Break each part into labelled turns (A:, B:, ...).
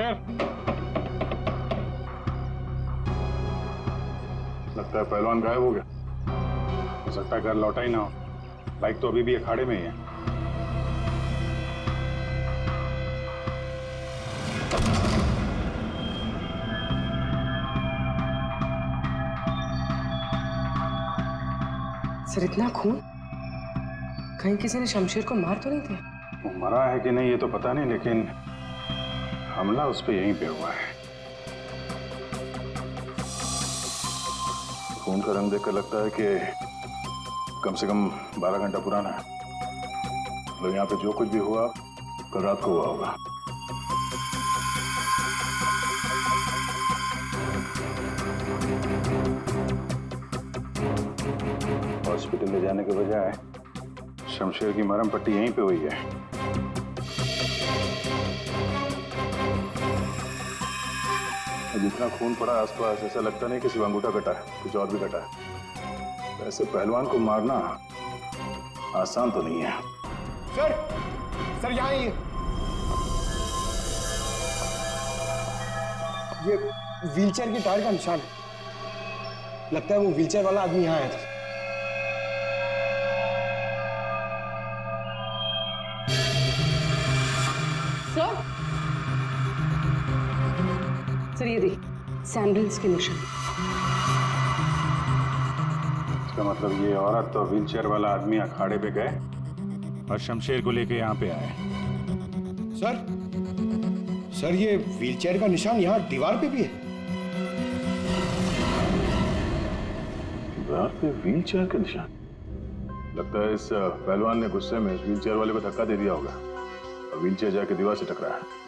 A: शमशेर, लगता है पहलवान गायब हो गया। हो सकता है घर लौटा ही ना हो। बाइक तो अभी भी अखाड़े में ही है।
B: सर इतना खून, कहीं किसी ने शमशेर को मार तो नहीं दिया?
A: वो मरा है कि नहीं ये तो पता नहीं, लेकिन हमला उस पे यहीं पे हुआ है। खून का रंग देखकर लगता है कि कम से कम 12 घंटा पुराना है। मतलब यहाँ पे जो कुछ भी हुआ कल रात को हुआ होगा। हॉस्पिटल ले जाने के बजाय शमशेर की मरहम पट्टी यहीं पे हुई है। जितना खून पड़ा आसपास ऐसा लगता नहीं कि सिर्फ अंगूठा कटा है, कुछ और भी कटा है। ऐसे पहलवान को मारना आसान तो नहीं है।
C: सर यहाँ ये व्हीलचेयर की टायर का निशान है। लगता है वो व्हीलचेयर वाला आदमी यहाँ आया था।
B: सर ये देखिए सैंडल्स के निशान।
A: इसका मतलब ये औरत और व्हीलचेयर वाला आदमी अखाड़े पे गए और शमशेर को लेके यहाँ पे आए।
C: सर ये व्हीलचेयर का निशान यहाँ दीवार पे भी है।
A: दीवार पे व्हीलचेयर का निशान? लगता है इस पहलवान ने गुस्से में इस व्हीलचेयर वाले को धक्का दे दिया होगा और व्हीलचेयर जाके दीवार से टकराया है।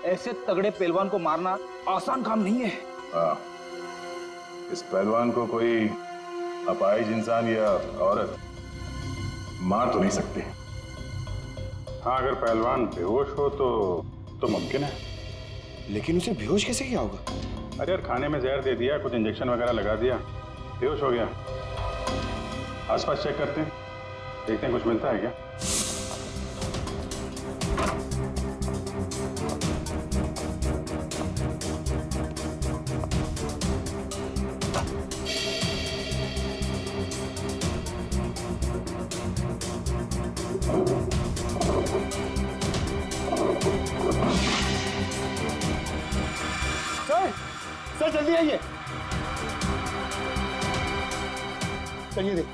D: ऐसे तगड़े पहलवान को मारना आसान काम नहीं है।
A: हाँ, इस पहलवान को कोई अपाहिज इंसान या औरत मार तो नहीं सकती। हाँ, अगर पहलवान बेहोश हो तो मुमकिन है।
C: लेकिन उसे बेहोश कैसे किया होगा?
A: अरे यार, खाने में जहर दे दिया, कुछ इंजेक्शन वगैरह लगा दिया, बेहोश हो गया। आसपास चेक करते हैं, देखते हैं कुछ मिलता है क्या।
C: सर जल्दी आइए। चलिए देख।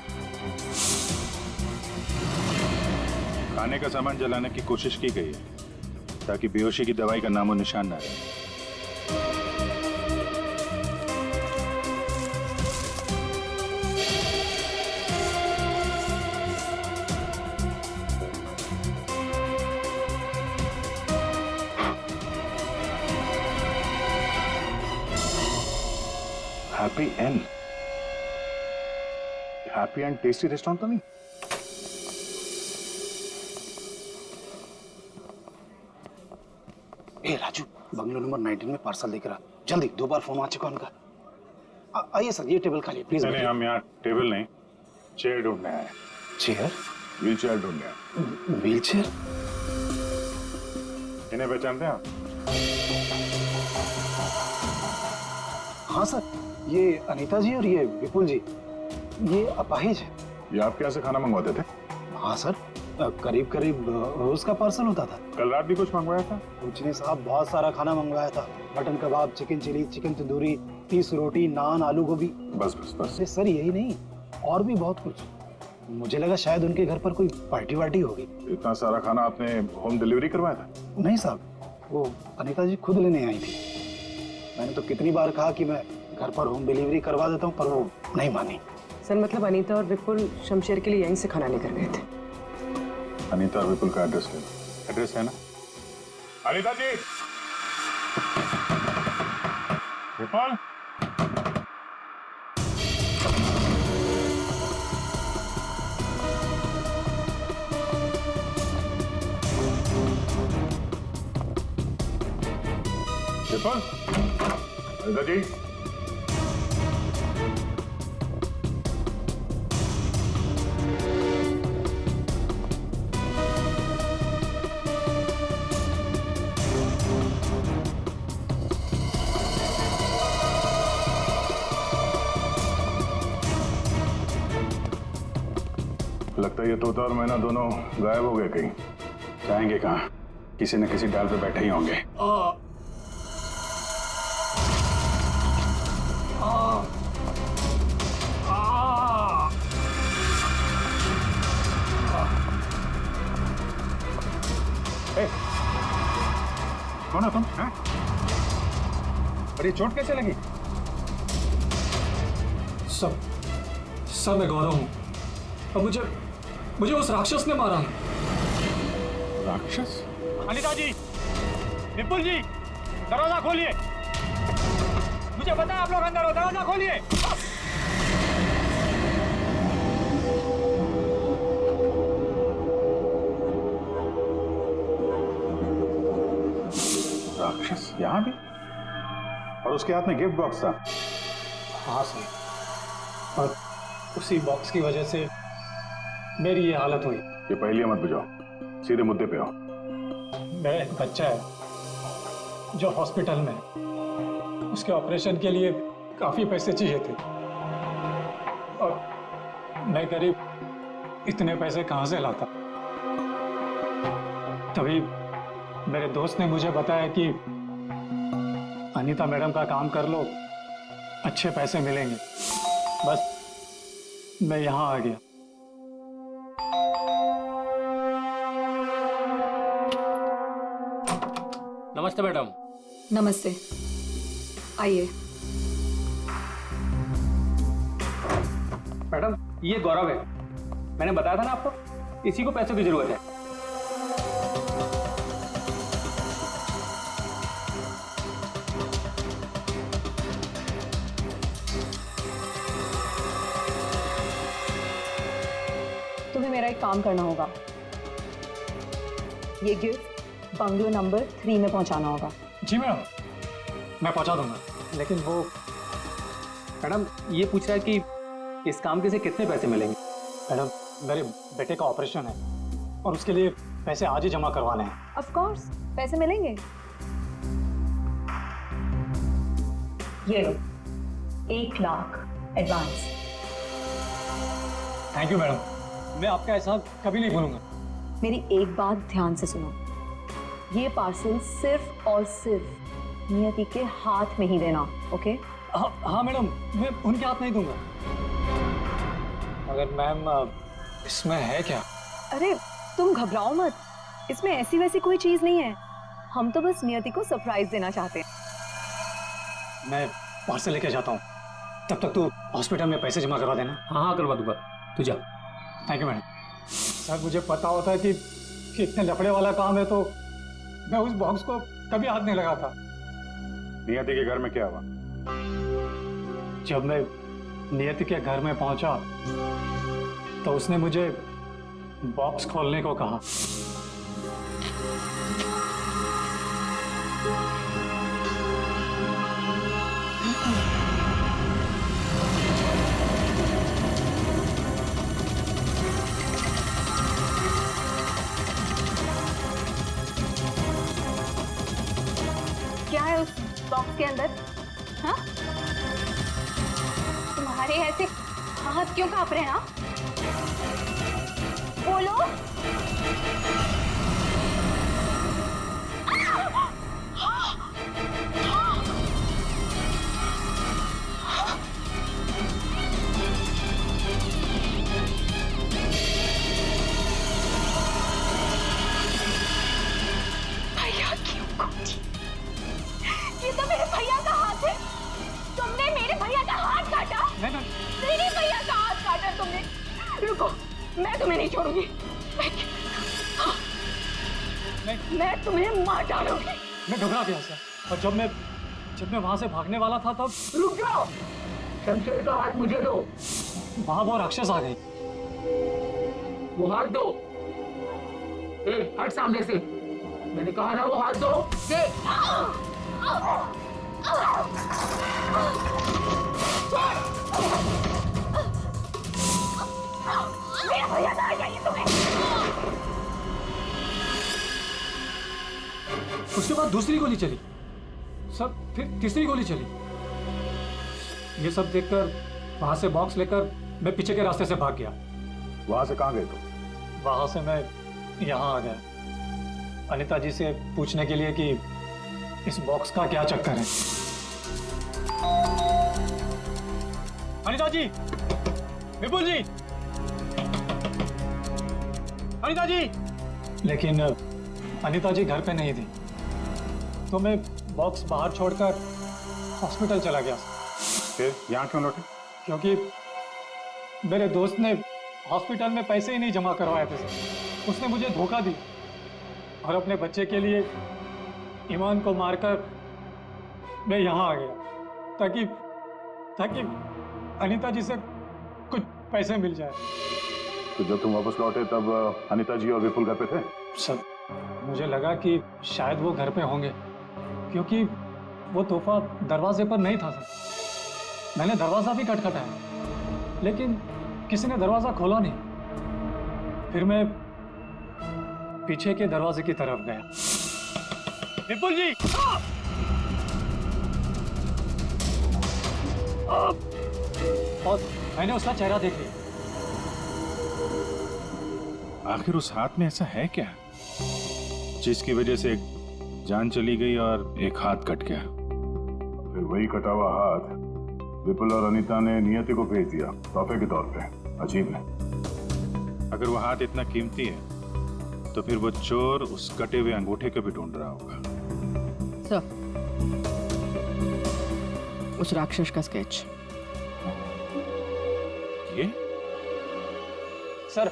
A: खाने का सामान जलाने की कोशिश की गई है ताकि बेहोशी की दवाई का नामो निशान ना रहे। हैप्पी एंड टेस्टी रेस्टोरेंट तो नहीं?
D: ए राजू, बंगलो नंबर 19 में पार्सल लेकर आ जल्दी। 2 बार फोन आ चुका उनका। आइए सर, ये टेबल खाली प्लीज।
A: नहीं, हम यहाँ टेबल नहीं, चेयर ढूंढने आए।
D: चेयर?
A: व्हील चेयर ढूंढने आए।
D: Wheel chair?
A: इन्हें पहचानते हैं आप?
D: हाँ सर, ये अनीता जी और ये विपुल जी, ये अपाहिज है।
A: ये आपके यहाँ से खाना मंगवाते थे?
D: हाँ सर, करीब करीब रोज का पार्सल होता था।
A: कल रात भी कुछ मंगवाया था?
D: कुछ नहीं साहब, बहुत सारा खाना मंगवाया था। मटन कबाब, चिकन चिली, चिकन तंदूरी, 30 रोटी, नान, आलू गोभी।
A: बस बस बस।
D: अरे सर यही नहीं, और भी बहुत कुछ। मुझे लगा शायद उनके घर पर कोई पार्टी वार्टी होगी।
A: इतना सारा खाना आपने होम डिलीवरी करवाया था?
D: नहीं साहब, वो अनीता जी खुद लेने आई थी। मैंने तो कितनी बार कहा कि मैं घर पर होम डिलीवरी करवा देता हूँ, पर वो नहीं मानी।
B: सर मतलब अनीता और विपुल शमशेर के लिए यहीं से खाना लेकर गए थे।
A: अनीता और विपुल का एड्रेस ले लो। एड्रेस है ना? अनीता जी, विपुल, विपुल, अनीता जी। लगता है ये तोता और मैना दोनों गायब हो गए कहीं।
D: जाएंगे कहाँ? किसी न किसी डाल पे बैठे ही होंगे।
A: कौन हो तुम? हैं? और ये चोट कैसे लगी?
E: सर मैं गौरव हूँ और मुझे उस राक्षस ने मारा है।
A: राक्षस?
F: अनिता जी, विपुल जी, दरवाजा खोलिए। मुझे पता है आप लोग अंदर हो, दरवाजा खोलिए।
A: राक्षस यहाँ भी? और उसके हाथ में गिफ्ट बॉक्स था।
E: हाँ सर, और उसी बॉक्स की वजह से मेरी ये हालत हुई।
A: ये पहेलियां मत बुझाओ, सीधे मुद्दे पे आओ।
E: मेरा एक बच्चा है जो हॉस्पिटल में है। उसके ऑपरेशन के लिए काफी पैसे चाहिए थे और मैं गरीब इतने पैसे कहाँ से लाता। तभी मेरे दोस्त ने मुझे बताया कि अनीता मैडम का काम कर लो, अच्छे पैसे मिलेंगे। बस मैं यहाँ आ गया।
F: नमस्ते मैडम।
G: नमस्ते, आइए।
F: मैडम, ये गौरव है। मैंने बताया था ना आपको, इसी को पैसों की जरूरत है।
G: तुम्हें मेरा एक काम करना होगा। ये गिफ्ट बंगलो नंबर 3 में पहुंचाना होगा।
E: जी मैडम, मैं पहुंचा दूंगा।
F: लेकिन वो मैडम ये पूछ रहा है कि इस काम के से कितने पैसे मिलेंगे।
E: मैडम, मेरे बेटे का ऑपरेशन है और उसके लिए पैसे आज ही जमा करवाने हैं।
G: ऑफ कोर्स, पैसे मिलेंगे। ये लो, 1 lakh advance.
E: Thank you madam, मैं आपका एहसान कभी नहीं भूलूंगा।
G: मेरी एक बात ध्यान से सुनो, ये पार्सल सिर्फ और सिर्फ नियति के हाथ में ही देना, ओके?
E: हाँ मैडम, मैं उनके हाथ नहीं दूंगा। मगर मैम, इसमें है क्या?
G: अरे तुम घबराओ मत, इसमें ऐसी वैसी कोई चीज नहीं है। हम तो बस नियति को सरप्राइज देना चाहते हैं।
E: मैं पार्सल लेके जाता हूँ, तब तक तू हॉस्पिटल में पैसे जमा करवा देना।
F: हाँ करवा दूंगा, तू जा।
E: Thank you madam. सर, मुझे पता होता है कि इतने लफड़े वाला काम है तो मैं उस बॉक्स को कभी हाथ नहीं लगाता।
A: नियति के घर में क्या हुआ?
E: जब मैं नियति के घर में पहुंचा तो उसने मुझे बॉक्स खोलने को कहा।
H: क्या है उस बॉक्स के अंदर? हाँ? तुम्हारे ऐसे हाथ क्यों कांप रहे हैं? हाँ? बोलो। भैया क्यों कूदी? ये तो मेरे भैया का हाथ है। तुमने मेरे भैया का हाथ काटा? मेरे भैया का हाथ काटा तुमने। रुको, मैं तुम्हें नहीं छोड़ूंगी। मैं तुम्हें मार डालूंगी।
E: मैं घबरा गया सर, और जब मैं वहां से भागने वाला था तब
F: रुक जाओ, शमशेर का हाथ मुझे दो।
E: वहां वो राक्षस आ गई।
F: वो हाथ दो। हट सामने से। मैंने कहा ना वो हाथ दो।
H: मेरा भैया कहाँ चाहिए तुम्हें?
E: उसके बाद दूसरी गोली चली सर, फिर तीसरी गोली चली। ये सब देखकर वहां से बॉक्स लेकर मैं पीछे के रास्ते से भाग गया।
A: वहां से कहाँ गए तुम?
E: वहां से मैं यहाँ आ गया अनीता जी से पूछने के लिए कि इस बॉक्स का क्या चक्कर है।
F: अनीता जी, विपुल जी, अनीता जी।
E: लेकिन अनीता जी घर पे नहीं थी, तो मैं बॉक्स बाहर छोड़कर हॉस्पिटल चला गया।
A: फिर यहाँ क्यों लौटे?
E: क्योंकि मेरे दोस्त ने हॉस्पिटल में पैसे ही नहीं जमा करवाए थे। उसने मुझे धोखा दी और अपने बच्चे के लिए ईमान को मारकर मैं यहाँ आ गया ताकि अनीता जी से कुछ पैसे मिल जाए।
A: तो जब तुम वापस लौटे तब अनीता जी और विपुल घर पे थे?
E: सर, मुझे लगा कि शायद वो घर पे होंगे क्योंकि वो तोहफा दरवाजे पर नहीं था सर। मैंने दरवाजा भी खटखटाया लेकिन किसी ने दरवाजा खोला नहीं। फिर मैं पीछे के दरवाजे की तरफ गया।
F: विपुल जी,
E: और मैंने उसका चेहरा देख लिया।
A: आखिर उस हाथ में ऐसा है क्या जिसकी वजह से एक जान चली गई और एक हाथ कट गया? फिर वही कटा हुआ हाथ विपुल और अनीता ने नियति को भेज दिया तोहफे के तौर पे। अजीब है। अगर वो हाथ इतना कीमती है तो फिर वो चोर उस कटे हुए अंगूठे को भी ढूंढ रहा होगा।
B: सर, उस राक्षस का स्केच।
A: ये
D: सर,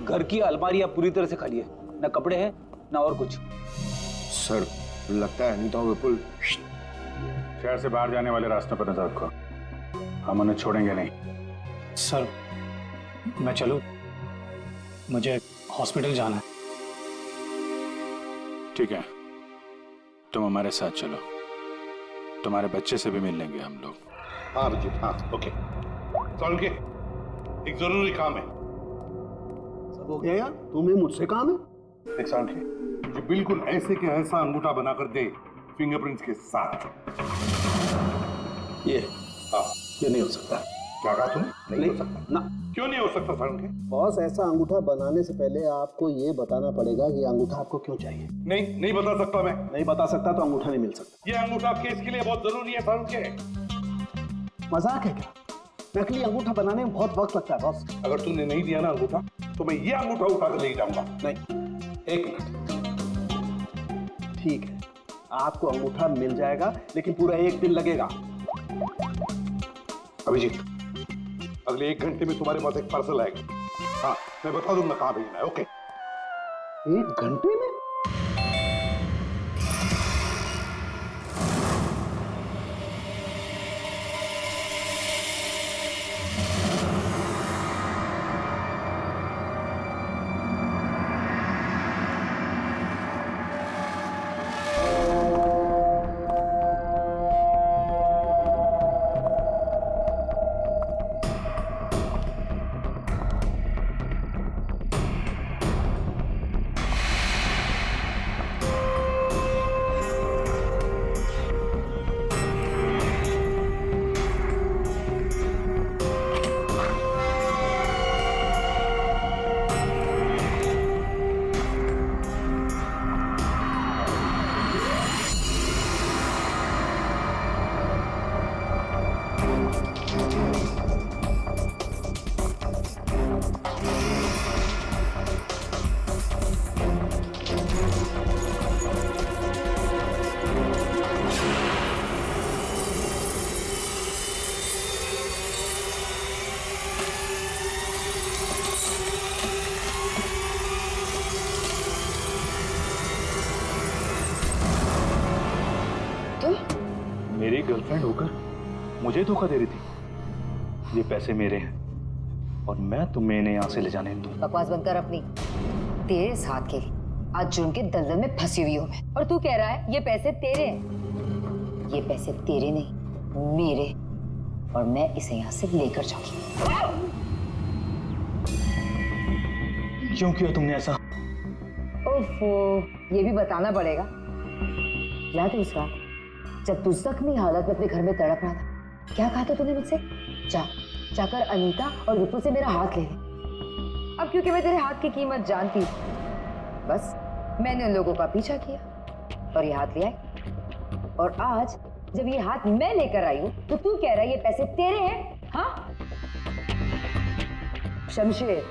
D: घर की अलमारियां पूरी तरह से खाली है, ना कपड़े हैं ना और कुछ।
C: सर, लगता है अनीता और विपुल
A: शहर से बाहर जाने वाले रास्ते पर नजर रखो, हम उन्हें छोड़ेंगे नहीं।
E: सर, मैं चलूं? मुझे हॉस्पिटल जाना है।
A: ठीक है, तुम हमारे साथ चलो, तुम्हारे बच्चे से भी मिल लेंगे हम लोग।
I: हाँ अभिजीत, हाँ ओके। चल के एक जरूरी काम है।
D: सब हो गया यार, तुम्हें मुझसे काम है?
I: एक साल के मुझे बिल्कुल ऐसे के ऐसा अंगूठा बना कर दे फिंगरप्रिंट्स के साथ।
D: ये
I: हाँ,
D: ये नहीं हो सकता।
I: क्या कहा तुमने? नहीं हो सकता
D: ना।
I: क्यों नहीं हो सकता सारण के?
J: बॉस, ऐसा अंगूठा बनाने से पहले आपको ये बताना पड़ेगा कि अंगूठा आपको क्यों चाहिए।
I: नहीं बता सकता मैं।
J: नहीं बता सकता तो अंगूठा नहीं मिल सकता।
I: ये अंगूठा केस के लिए बहुत जरूरी है सारण के।
J: मजाक है क्या? नकली अंगूठा बनाने में बहुत वक्त लगता है बॉस।
I: अगर तूने नहीं दिया ना अंगूठा तो मैं ये अंगूठा उठा कर ले जाऊंगा।
J: नहीं, एक मिनट। ठीक है, आपको अंगूठा मिल जाएगा लेकिन पूरा 1 दिन लगेगा।
I: अभिजीत, अगले 1 घंटे में तुम्हारे पास एक पार्सल आएगा। हाँ, मैं बता दूंगा कहाँ भेजना है। ओके?
J: 1 घंटे में?
A: मेरी गर्लफ्रेंड होकर मुझे धोखा दे रही थी। ये पैसे मेरे हैं और मैं तुम्हें इन्हें यहाँ से ले जाने नहीं दूंगा।
G: बकवास बंद कर अपनी। तेरे साथ के आज जुर्म के दलदल में फंसी हुई हूँ मैं, और तू कह रहा है ये पैसे तेरे हैं। ये पैसे तेरे नहीं, मेरे, और मैं इसे यहाँ से लेकर जाऊंगी।
E: क्यों किया तुमने ऐसा?
G: ओफो, ये भी बताना पड़ेगा। याद है उस रात जब तू जख्मी हालत में अपने घर में तड़प रहा था, क्या कहा था तूने मुझसे? जाकर अनीता और विपुल से मेरा हाथ ले ले। अब क्योंकि मैं तेरे हाथ की कीमत जानती थी, बस मैंने उन लोगों का पीछा किया और ये हाथ ले आई। और आज जब ये हाथ मैं लेकर आई हूं तो तू कह रहा है ये पैसे तेरे हैं? हाँ शमशेर,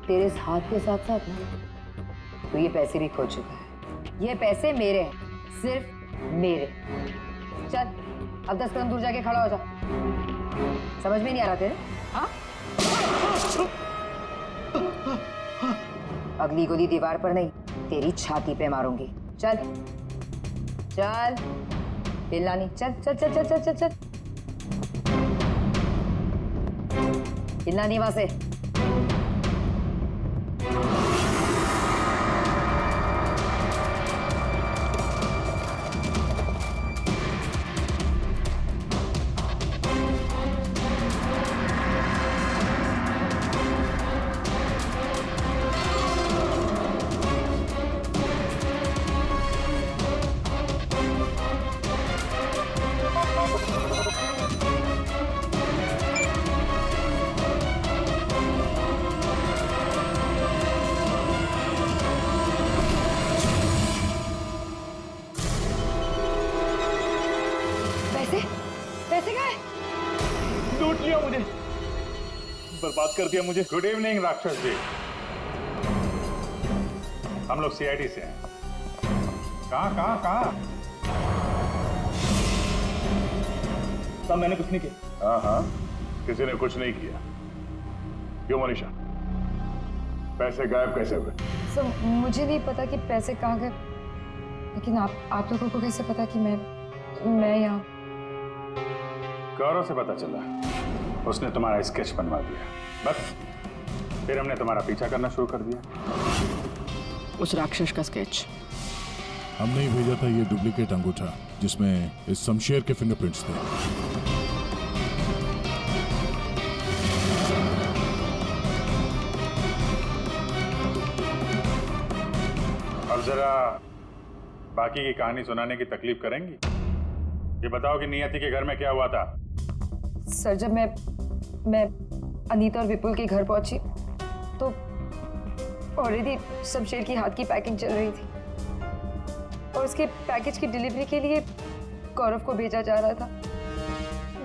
G: तेरे इस हाथ के साथ साथ ना तो ये पैसे भी खो चुका है। ये पैसे मेरे हैं, सिर्फ मेरे। चल अब 10 कदम दूर जाके खड़ा हो जा। समझ में नहीं आ रहा तेरे? हाँ? अगली गोली दीवार पर नहीं, तेरी छाती पे मारूंगी। चल चल, हिलना नहीं। चल चल चल चल चल चल चल, हिलना नहीं वहां से। पैसे कहाँ है?
F: लूट लिया मुझे, बर्बाद कर दिया मुझे।
A: गुड इवनिंग राक्षस जी, हम लोग सीआईडी से हैं। कहाँ कहाँ कहाँ?
F: साहब मैंने कुछ नहीं किया।
A: हाँ हाँ, किसी ने कुछ नहीं किया। क्यों मनीषा, पैसे गायब कैसे हुए?
B: सर मुझे नहीं पता कि पैसे कहाँ गए, लेकिन आप लोगों को कैसे पता कि मैं यहाँ?
A: गौरव से पता चला, उसने तुम्हारा स्केच बनवा दिया, बस फिर हमने तुम्हारा पीछा करना शुरू कर दिया।
B: उस राक्षस का स्केच
K: हमने ही भेजा था, ये डुप्लीकेट अंगूठा जिसमें इस शमशेर के फिंगरप्रिंट्स थे।
A: अब जरा बाकी की कहानी सुनाने की तकलीफ करेंगी? ये बताओ कि नियति के घर में क्या हुआ था?
B: सर जब मैं अनीता और विपुल के घर पहुंची तो ऑलरेडी शमशेर की हाथ की पैकिंग चल रही थी और उसके पैकेज की डिलीवरी के लिए गौरव को भेजा जा रहा था।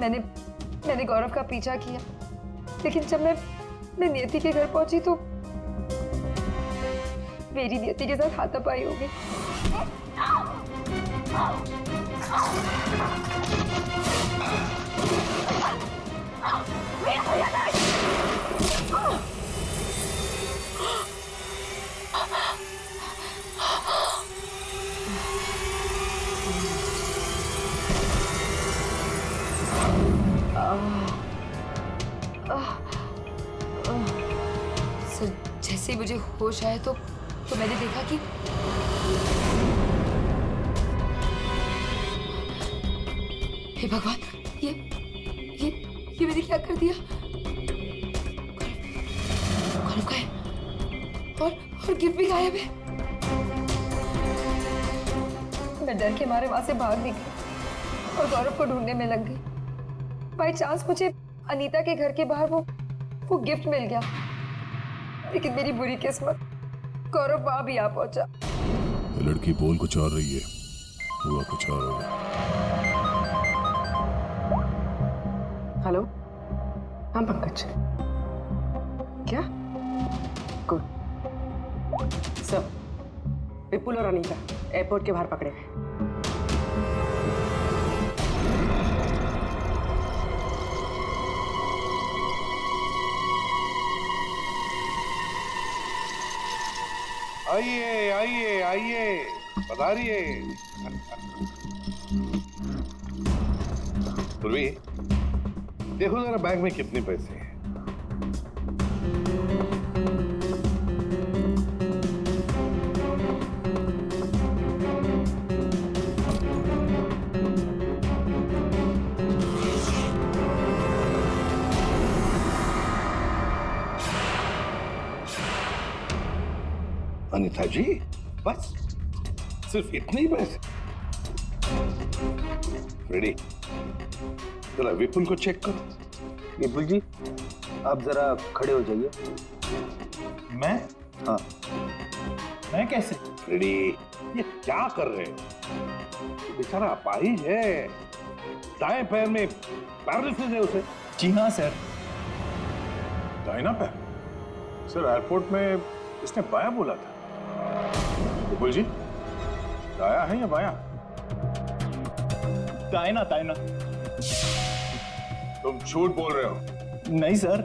B: मैंने गौरव का पीछा किया, लेकिन जब मैं नियति के घर पहुंची तो मेरी नियति के साथ हाथापाई हो गई। सर जैसे ही मुझे होश आया तो मैंने देखा कि हे भगवान, ये मैंने क्या कर दिया? गौरव का है और गिफ्ट भी गायब है। मैं डर के मारे वहां से भाग निकली और गौरव को ढूंढने में लग गई। बाई चांस मुझे अनीता के घर के बाहर वो गिफ्ट मिल गया, लेकिन मेरी बुरी किस्मत गौरव वहां भी आ पहुंचा।
K: ये लड़की बोल कुछ और रही है, हुआ कुछ और होगा।
B: हेलो, हाँ पंकज, क्या? गुड। सब विपुल और अनीता एयरपोर्ट के बाहर पकड़े गए।
I: आइए आइए आइए, पधारिए। पूर्वी, देखो जरा बैग में कितने पैसे हैं। अनीता जी, बस सिर्फ इतने ही पैसे? रेडी, जरा विपुल को चेक करो।
C: विपुल जी,
D: आप जरा खड़े हो जाइए।
F: मैं?
D: हाँ।
F: मैं कैसे?
I: फ्रेडी, ये क्या कर रहे हैं? बेचारा अपाहिज है, दाएं पैर में पैरालिसिस है उसे।
F: जी हाँ सर।
A: दाहिना पैर? सर एयरपोर्ट में इसने बायां बोला था। विपुल जी, दाया है या बायां?
F: दाहिना दाहिना।
A: तुम झूठ बोल रहे हो।
F: नहीं सर,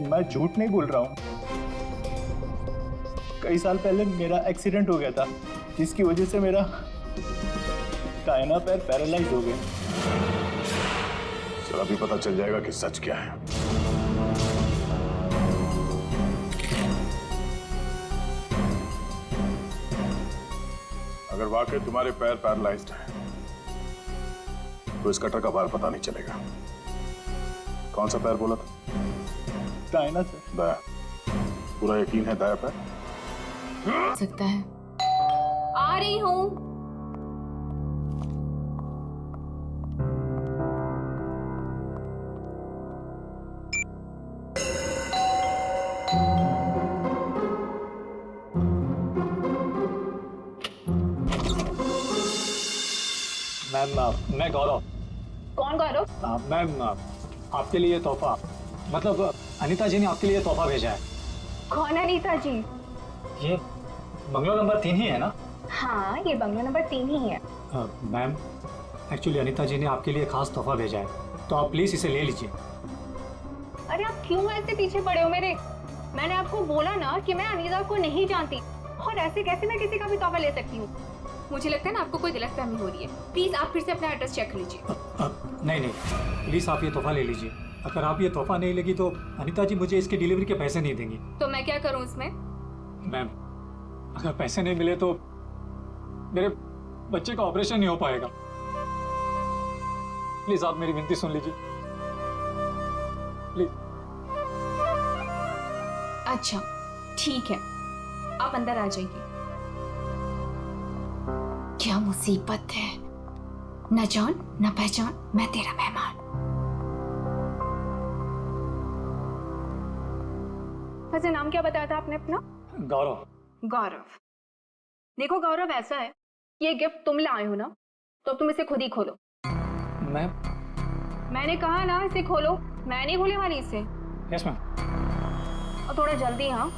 F: मैं झूठ नहीं बोल रहा हूँ। कई साल पहले मेरा एक्सीडेंट हो गया था, जिसकी वजह से मेरा दाहिना पैर पैरालाइज हो गया।
A: सर अभी पता चल जाएगा कि सच क्या है। अगर वाकई तुम्हारे पैर पैरालाइज्ड हैं, तो इस कटर का बार पता नहीं चलेगा। कौन सा पैर बोला था?
F: दाहिना सर।
A: दाया। पूरा यकीन है दाया पैर?
H: सकता है। आ रही हूँ।
E: मैम, मैं गौरव।
H: कौन गौरव?
E: मैम, आपके लिए तोहफा, मतलब अनीता जी ने आपके लिए तोहफा भेजा है।
H: कौन अनीता जी?
E: ये बंगलो नंबर 3 ही है ना?
H: हाँ, ये बंगलो नंबर 3 ही है।
E: मैम, एक्चुअली अनीता जी ने आपके लिए खास तोहफा भेजा है, तो आप प्लीज इसे ले लीजिए।
H: अरे आप क्यों ऐसे पीछे पड़े हो मेरे? मैंने आपको बोला ना कि मैं अनीता को नहीं जानती, और ऐसे कैसे मैं किसी का भी तोहफा ले सकती हूँ? मुझे लगता है ना आपको कोई गलतफहमी हो रही है। प्लीज आप फिर से अपना एड्रेस चेक कर लीजिए।
E: नहीं, प्लीज आप ये तोहफा ले लीजिए। अगर आप ये तोहफा नहीं लेगी तो अनीता जी मुझे इसकी डिलीवरी के पैसे नहीं देंगी।
H: तो मैं क्या करूँ इसमें?
E: मैम, अगर पैसे नहीं मिले तो मेरे बच्चे का ऑपरेशन नहीं हो पाएगा। प्लीज आप मेरी विनती सुन लीजिए, प्लीज।
H: अच्छा ठीक है, आप अंदर आ जाइए। क्या मुसीबत है, न जान न पहचान, मैं तेरा मेहमान। वैसे नाम क्या बताया था आपने अपना?
E: गौरव।
H: गौरव। देखो गौरव, ऐसा है, ये गिफ्ट तुम लाए हो ना, तो अब तुम इसे खुद ही खोलो। मैंने कहा ना इसे खोलो, मैं नहीं खोलने वाली इसे।
E: Yes ma'am.
H: और थोड़ा जल्दी। हाँ,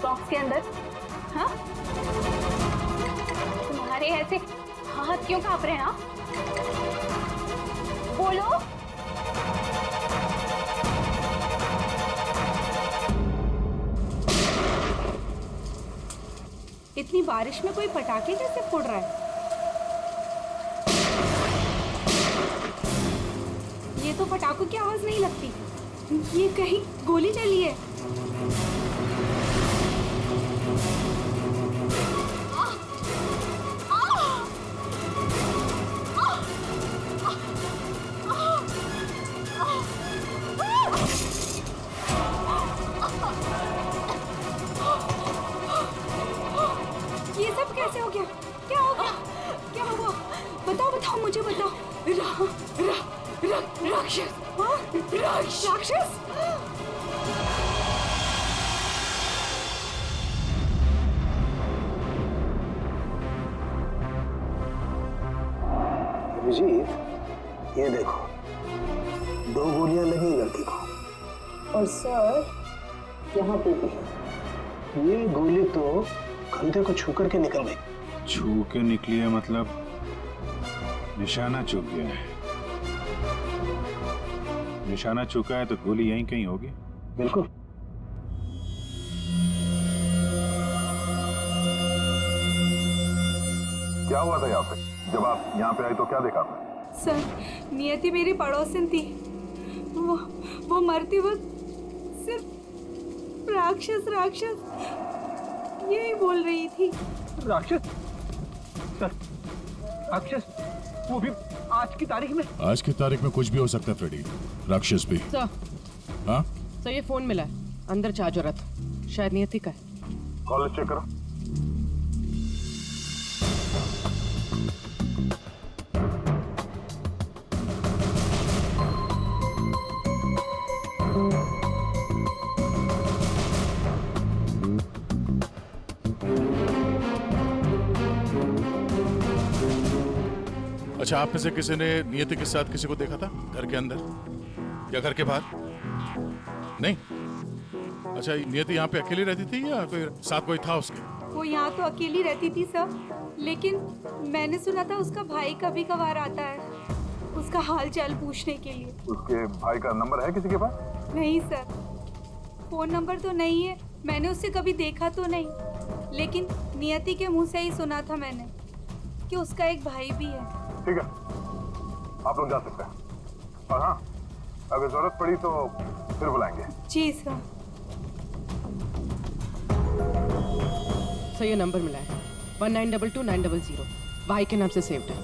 H: बॉक्स के अंदर? हाँ, तुम्हारे ऐसे हाथ क्यों कांप रहे हैं? हाँ, बोलो। इतनी बारिश में कोई पटाखे कैसे फोड़ रहा है? ये तो पटाखों की आवाज नहीं लगती, ये कहीं गोली चली है। ये सब कैसे हो गया? क्या हो गया? क्या हुआ? बताओ, मुझे बताओ। राक्षस? हाँ? राक्षस?
J: अभिजीत, ये देखो, 2 गोलियां लगी लड़की को।
B: और सर यहाँ पे भी।
J: ये गोली तो कंधे को छू करके निकल गई।
A: छू के निकली है मतलब निशाना चूक गया है। निशाना चूका है तो गोली यहीं कहीं होगी।
J: बिल्कुल।
I: क्या हुआ था यहाँ पे? जब आप यहाँ पे आए तो क्या देखा आपने?
H: सर, नियति मेरी पड़ोसन थी। वो मरते वक्त राक्षस राक्षस यही बोल रही थी।
F: राक्षस? सर, राक्षस वो भी आज की तारीख में?
K: आज की तारीख में कुछ भी हो सकता है फ्रेडी, राक्षस भी।
L: सर,
K: हाँ
L: सर ये फोन मिला है, अंदर चार्ज हो रहा था, शायद नियति का है।
A: कॉल चेक करो।
K: अच्छा, आप में से किसी ने नियति के साथ किसी को देखा था घर के अंदर या घर के बाहर? नहीं। अच्छा, नियति यहाँ पे अकेली रहती थी या कोई साथ कोई था उसके?
H: वो यहाँ तो अकेली रहती थी सर, लेकिन मैंने सुना था उसका भाई कभी कभार आता है उसका हाल चाल पूछने के लिए।
A: उसके भाई का नंबर है किसी के पास?
H: नहीं सर, फोन नंबर तो नहीं है, मैंने उससे कभी देखा तो नहीं, लेकिन नियति के मुंह से ही सुना था मैंने कि उसका एक भाई भी है।
A: ठीक है, आप लोग जा सकते हैं। और हाँ, अगर जरूरत पड़ी तो फिर बुलाएंगे।
H: जी सर।
L: सर ये नंबर मिला है 1922-900, भाई के नाम से सेव्ड है।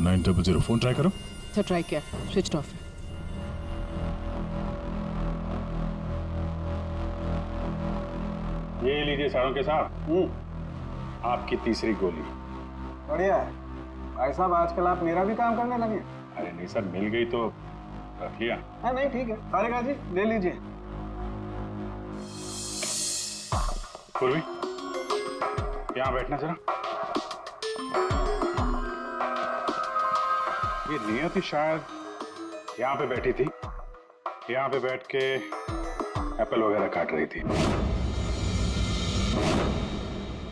K: 900 फोन ट्राई करो।
L: सर ट्राई किया, स्विच ऑफ है।
A: ये लीजिए सारों के साथ आपकी तीसरी गोली।
C: बढ़िया है भाई साहब, आजकल आप मेरा भी काम करने लगे।
A: अरे नहीं सर, मिल गई तो रख लिया।
C: हाँ नहीं ठीक है, तारिका जी ले लीजिए।
A: पूर्वी, यहाँ बैठना जरा। ये नियति शायद यहाँ पे बैठी थी, यहाँ पे बैठ के एप्पल वगैरह काट रही थी।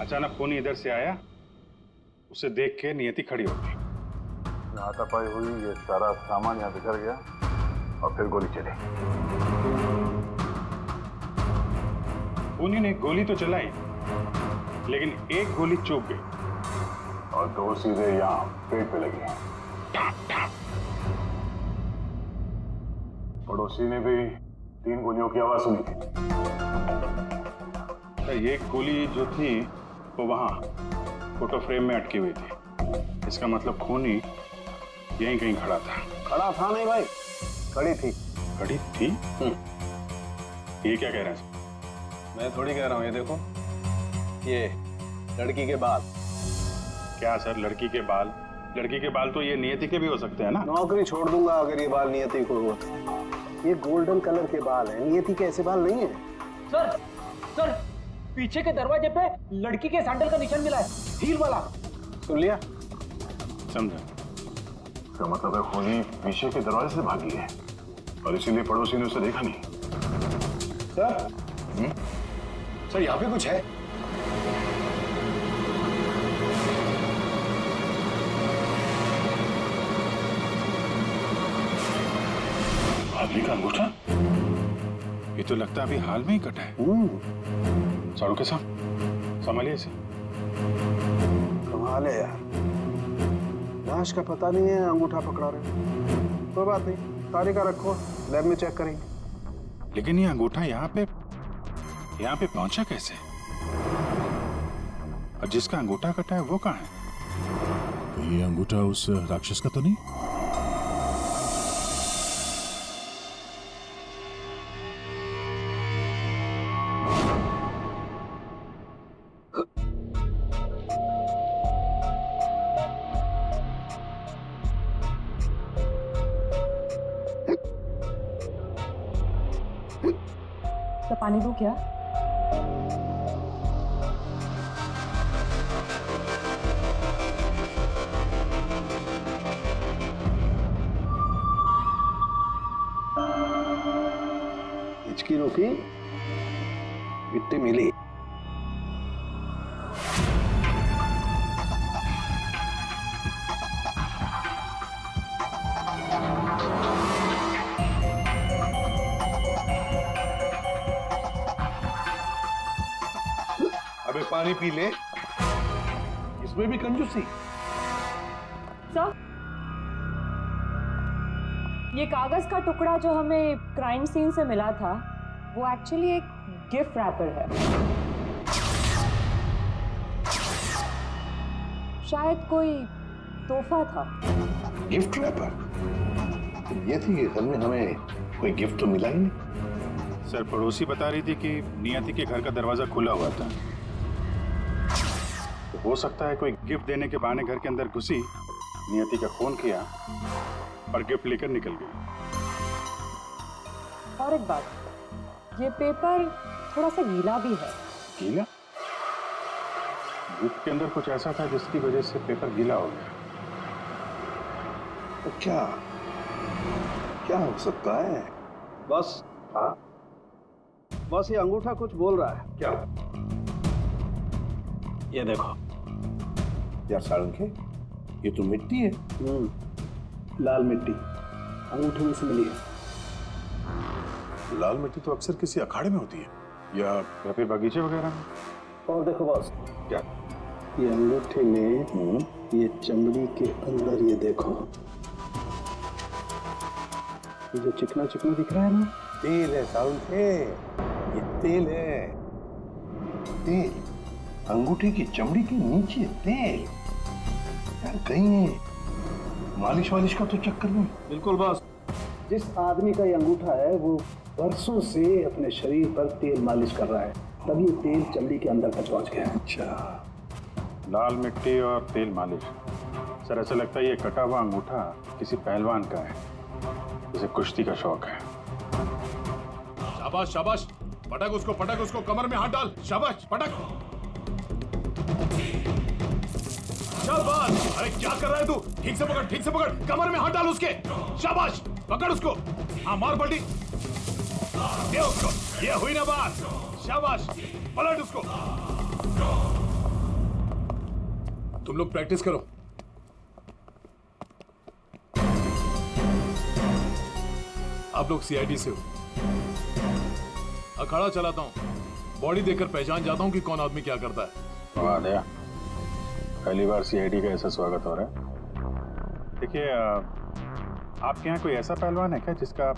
A: अचानक कोनी इधर से आया, उसे देख के नियति खड़ी हो गई। हाथापाई हुई, ये सारा सामान यहाँ बिखर गया और फिर गोली चली। कोनी ने गोली तो चलाई, लेकिन एक गोली चूक गई और दो सीधे यहाँ पेट पे लगी। पड़ोसी ने भी 3 गोलियों की आवाज सुनी थी। एक गोली जो थी वो वहां फोटो फ्रेम में अटकी हुई थी। इसका मतलब खूनी यहीं कहीं खड़ा था।
J: खड़ा था नहीं भाई, खड़ी थी।
A: खड़ी थी? ये क्या कह रहे हैं?
J: मैं थोड़ी कह रहा हूँ, ये देखो, ये लड़की के बाल।
A: क्या सर, लड़की के बाल? लड़की के बाल तो ये नियति के भी हो सकते हैं ना।
J: नौकरी छोड़ दूंगा अगर ये बाल नियति को हो। ये गोल्डन कलर के बाल हैं, नियति के ऐसे बाल नहीं है।
F: सर, सर पीछे के दरवाजे पे लड़की के सैंडल का निशान मिला है, हील वाला।
J: सुन लिया?
A: समझा। इसका मतलब है खूनी पीछे के दरवाजे से भागी है और इसीलिए पड़ोसी ने उसे देखा नहीं।
C: सर, सर यहाँ पे कुछ है।
A: आदमी का अंगूठा? ये तो लगता है अभी हाल में ही कटा है। सारू के साथ संभालिए इसे।
J: कमाल है यार, लाश का पता नहीं है, अंगूठा पकड़ा रहे। कोई बात नहीं, तारिका रखो, लैब में चेक करेंगे।
A: लेकिन ये अंगूठा यहाँ पे पहुंचा कैसे? और जिसका अंगूठा कटा है वो कहाँ है?
K: ये अंगूठा उस राक्षस का तो नहीं?
B: तो पानी दूं क्या?
J: हिचकी रोकी, मिट्टी मिली।
I: अबे पानी पी ले, इसमें भी कंजूसी।
B: सर, ये कागज का टुकड़ा जो हमें क्राइम सीन से मिला था,
L: वो एक्चुअली एक गिफ्ट रैपर है, शायद कोई तोहफा था।
I: Gift wrapper? ये थी कि घर में हमें कोई गिफ्ट तो मिला ही नहीं।
A: सर, पड़ोसी बता रही थी कि नियति के घर का दरवाजा खुला हुआ था, तो हो सकता है कोई गिफ्ट देने के बहाने घर के अंदर घुसी, नियति का फोन किया और गिफ्ट लेकर निकल गई।
L: और एक बात, ये पेपर थोड़ा सा गीला भी है।
A: गीला? गिफ्ट के अंदर कुछ ऐसा था जिसकी वजह से पेपर गीला हो गया।
I: तो क्या हो सकता है?
J: बस
I: हाँ,
J: बस ये अंगूठा कुछ बोल रहा है।
I: क्या?
J: ये देखो।
I: यार साळुंखे, ये तो मिट्टी है।
J: लाल मिट्टी अंगूठे में से मिली है।
A: लाल मिट्टी तो अक्सर किसी अखाड़े में होती है या फिर बगीचे वगैरह में।
J: और देखो बॉस,
I: क्या?
J: ये अंगूठे में ये चमड़ी के अंदर ये देखो, ये जो चिकना चिकना दिख रहा है ना,
I: तेल है साळुंखे, ये तेल है। तेल अंगूठे की चमड़ी के नीचे तेल। यार कहीं मालिश वालिश का तो चक्कर नहीं?
J: बिल्कुल बॉस। जिस आदमी का ये अंगूठा है वो बरसों से अपने शरीर पर तेल मालिश कर रहा है, तभी तेल चमड़ी के अंदर तक पहुंच गया।
A: अच्छा, लाल मिट्टी और तेल मालिश। सर, ऐसा लगता है ये कटा हुआ अंगूठा किसी पहलवान का है, जिसे कुश्ती का शौक है।
K: शाबाश शाबाश, पटक उसको, कमर में हाथ डाल। शाबाश, पटक। शाबाश। अरे क्या कर रहा है तू? ठीक से पकड़, कमर में हाथ डाल उसके। शाबाश, पकड़ उसको। हाँ, मार पलटी दे उसको। ये हुई ना बात। शाबाश, पलट उसको। तुम लोग प्रैक्टिस करो। आप लोग सीआईडी से हो। अखाड़ा चलाता हूं, बॉडी देखकर पहचान जाता हूं कि कौन आदमी क्या करता है।
A: वाह दया, पहली बार सीआईडी का ऐसा स्वागत हो रहा है। देखिए, आपके यहाँ कोई ऐसा पहलवान है क्या जिसका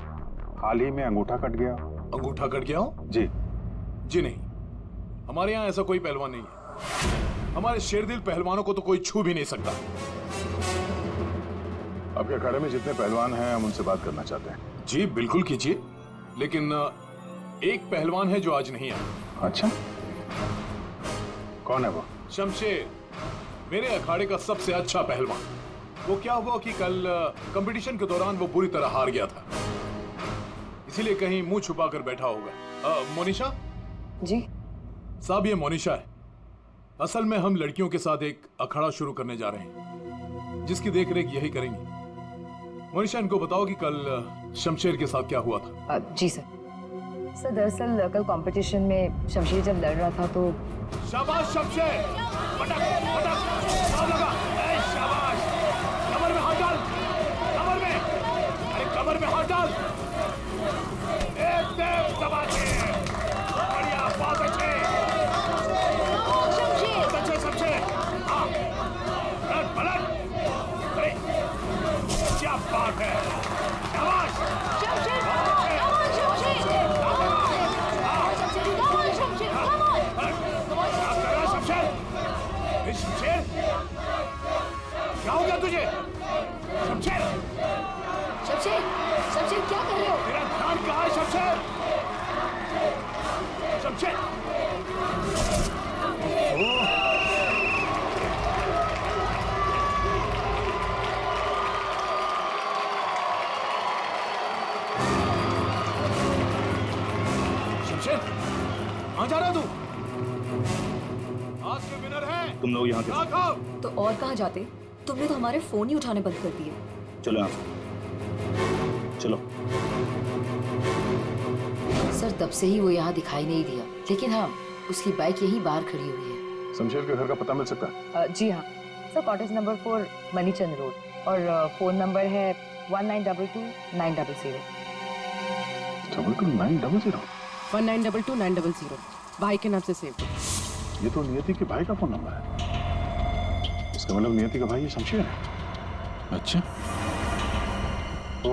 A: हाल ही में अंगूठा कट गया?
K: अंगूठा कट गया हो? जी नहीं, हमारे यहाँ ऐसा कोई पहलवान नहीं है। हमारे शेरदिल पहलवानों को तो कोई छू भी नहीं सकता।
A: आपके अखाड़े में जितने पहलवान हैं, हम उनसे बात करना चाहते हैं।
K: जी बिल्कुल कीजिए, लेकिन एक पहलवान है जो आज नहीं आया।
A: अच्छा, कौन है वो?
K: शमशेर, मेरे अखाड़े का सबसे अच्छा पहलवान। वो क्या हुआ कि कल कंपटीशन के दौरान वो बुरी तरह हार गया था, इसीलिए कहीं मुंह छुपा कर बैठा होगा। मोनिशा
B: जी
K: साहब, ये मोनिशा है। असल में हम लड़कियों के साथ एक अखाड़ा शुरू करने जा रहे हैं, जिसकी देखरेख यही करेंगी। मोनिशा, इनको बताओ कि कल शमशेर के साथ क्या हुआ था।
B: जी सर। दरअसल कल कंपटीशन में शमशेर जब लड़ रहा था तो।
K: शाबाश शमशेर, पटक पटक, दाव लगा। ए शाबाश, कमर में हाथ डाल, कमर में, अरे कमर में हाथ डाल। एकदम दबाके, बढ़िया, बहुत अच्छे शमशेर। हाँ, पलट पलट, अरे क्या बात है। शाबाश शमशेर, शमशेर, क्या हो गया तुझे? शमशेर,
H: क्या कर रहे हो?
K: तेरा ध्यान कहाँ है शमशेर? शमशेर, शमशेर, कहाँ जा रहा तू? आज के विनर है
F: तुम लोग यहाँ के।
K: खाओ।
H: तो और कहाँ जाते? तुमने तो हमारे फोन ही उठाने बंद कर दिए।
F: चलो यहाँ से, चलो।
G: सर, तब से ही वो यहाँ दिखाई नहीं दिया, लेकिन हाँ, उसकी बाइक यहीं बाहर खड़ी हुई है।
A: शमशेर के घर का पता मिल सकता है?
B: जी हाँ सर, कॉटेज नंबर 4 मनीचंद रोड, और फोन नंबर है 1922-900।
A: 900?
L: 1922-900, भाई के नाम से सेव।
A: ये तो नियति के भाई का फोन नंबर है। इसका मतलब नियति का भाई ये शमशेर है। अच्छा, तो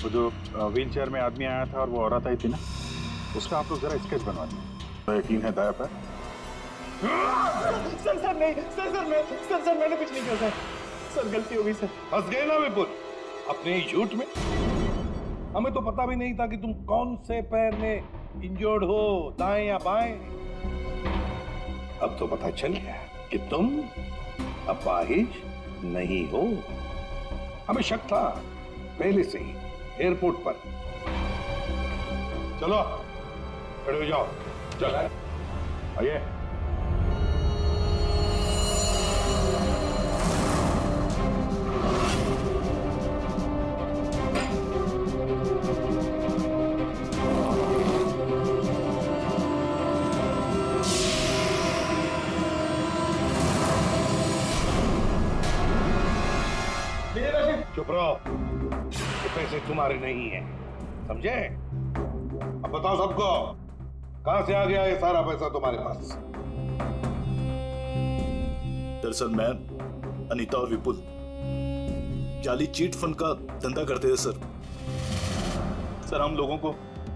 A: वो जो व्हील चेयर में आदमी आया था और वो औरत आई थी ना, उसका आप लोग जरा स्केच बनवा दें। तो यकीन है दाया पर?
F: सर नहीं, सर मैंने कुछ नहीं किया सर गलती हो गई सर।
I: फंस गए ना विपुल अपने ही झूठ में। हमें तो पता भी नहीं था कि तुम कौन से पैर में इंजर्ड हो, दाएं या बाएं। अब तो पता चल गया कि तुम अपाहिज नहीं हो। हमें शक था पहले से ही एयरपोर्ट पर। चलो खड़े हो जाओ। चल
A: आइए।
I: चुप रहो, ये पैसे तुम्हारे नहीं हैं, समझे? अब बताओ सबको, कहां से आ गया ये सारा पैसा तुम्हारे पास?
K: दरअसल मैं, अनीता और विपुल जाली चीट फंड का धंधा करते थे सर।
F: सर हम लोगों को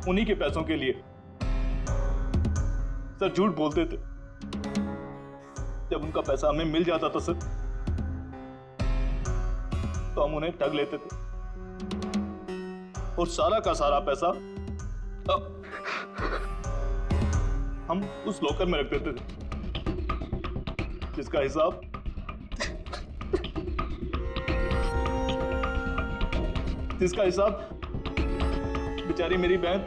F: उन्हीं के पैसों के लिए सर झूठ बोलते थे। जब उनका पैसा हमें मिल जाता था सर, तो हम उन्हें ठग लेते थे और सारा का सारा पैसा हम उस लॉकर में रख देते थे, जिसका हिसाब बेचारी मेरी बहन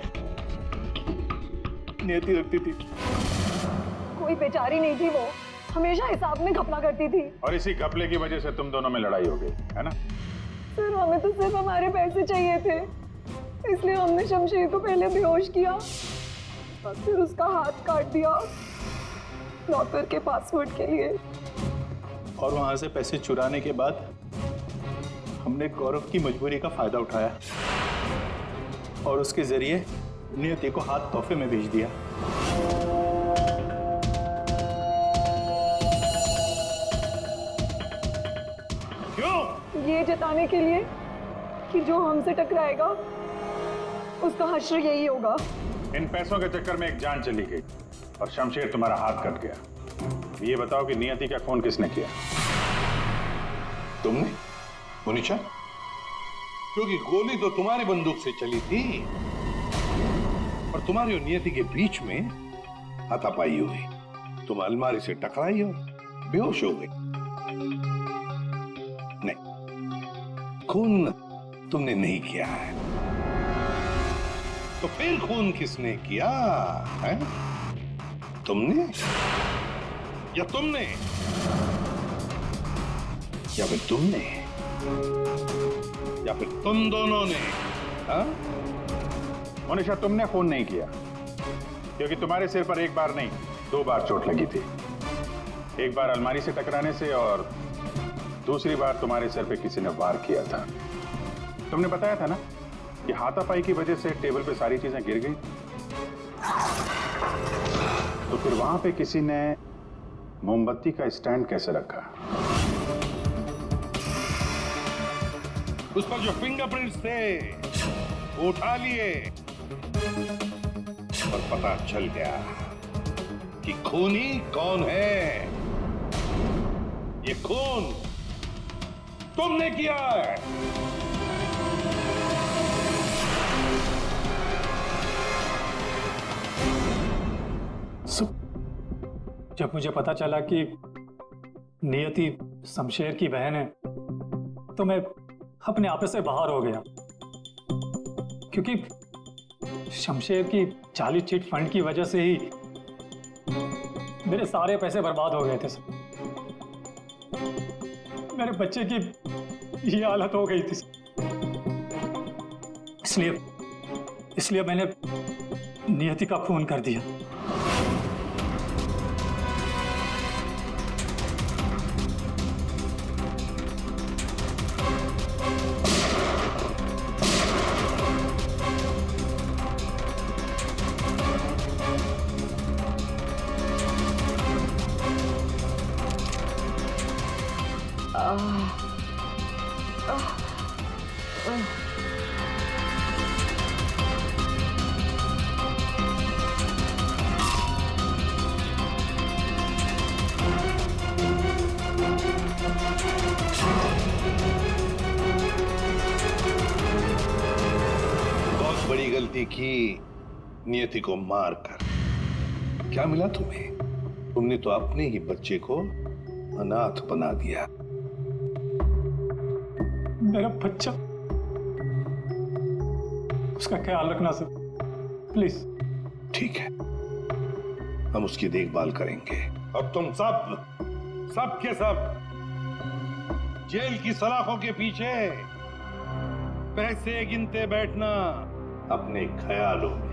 F: नियति रखती थी।
H: कोई बेचारी नहीं थी, वो हमेशा हिसाब में घपला करती थी।
A: और इसी घपले की वजह से तुम दोनों में लड़ाई हो गई, है ना?
H: सर हमें तो सिर्फ हमारे पैसे चाहिए थे, इसलिए हमने शमशेर को पहले बेहोश किया और फिर उसका हाथ काट दिया लॉकर के पासवर्ड के लिए।
F: और वहां से पैसे चुराने के बाद हमने गौरव की मजबूरी का फायदा उठाया और उसके जरिए नियति को हाथ तोहफे में भेज दिया।
H: ये जताने के लिए कि जो हमसे टकराएगा उसका हश्र यही होगा।
A: इन पैसों के चक्कर में एक जान चली गई और शमशेर तुम्हारा हाथ कट गया। ये बताओ कि नियति का खून किसने किया?
I: तुमने, मोनिशा? क्योंकि गोली तो तुम्हारी बंदूक से चली थी और तुम्हारी और नियति के बीच में हाथापाई हुई। तुम अलमारी से टकराई और बेहोश हो गई। नहीं, खून तुमने नहीं किया है। तो फिर खून किसने किया है? तुमने या तुमने या फिर तुमने या फिर तुम दोनों ने? हाँ?
A: मोनिशा, तुमने खून नहीं किया, क्योंकि तुम्हारे सिर पर एक बार नहीं 2 बार चोट लगी थी। एक बार अलमारी से टकराने से और दूसरी बार तुम्हारे सिर पे किसी ने वार किया था। तुमने बताया था ना कि हाथापाई की वजह से टेबल पे सारी चीजें गिर गई। तो फिर वहां पे किसी ने मोमबत्ती का स्टैंड कैसे रखा?
I: उस पर जो फिंगरप्रिंट्स थे वो उठा लिए और पता चल गया कि खूनी कौन है। ये खून तुमने किया है।
E: जब मुझे पता चला कि नियति शमशेर की बहन है, तो मैं अपने आप से बाहर हो गया, क्योंकि शमशेर की जाली चिट फंड की वजह से ही मेरे सारे पैसे बर्बाद हो गए थे। मेरे बच्चे की ये हालत हो गई थी, इसलिए मैंने नियति का खून कर दिया।
I: गलती की नियति को मार कर। क्या मिला तुम्हें? तुमने तो अपने ही बच्चे को अनाथ बना दिया।
E: मेरा बच्चा, उसका ख्याल रखना सर, प्लीज।
I: ठीक है, हम उसकी देखभाल करेंगे। अब तुम सब के सब जेल की सलाखों के पीछे पैसे गिनते बैठना अपने ख्यालों में।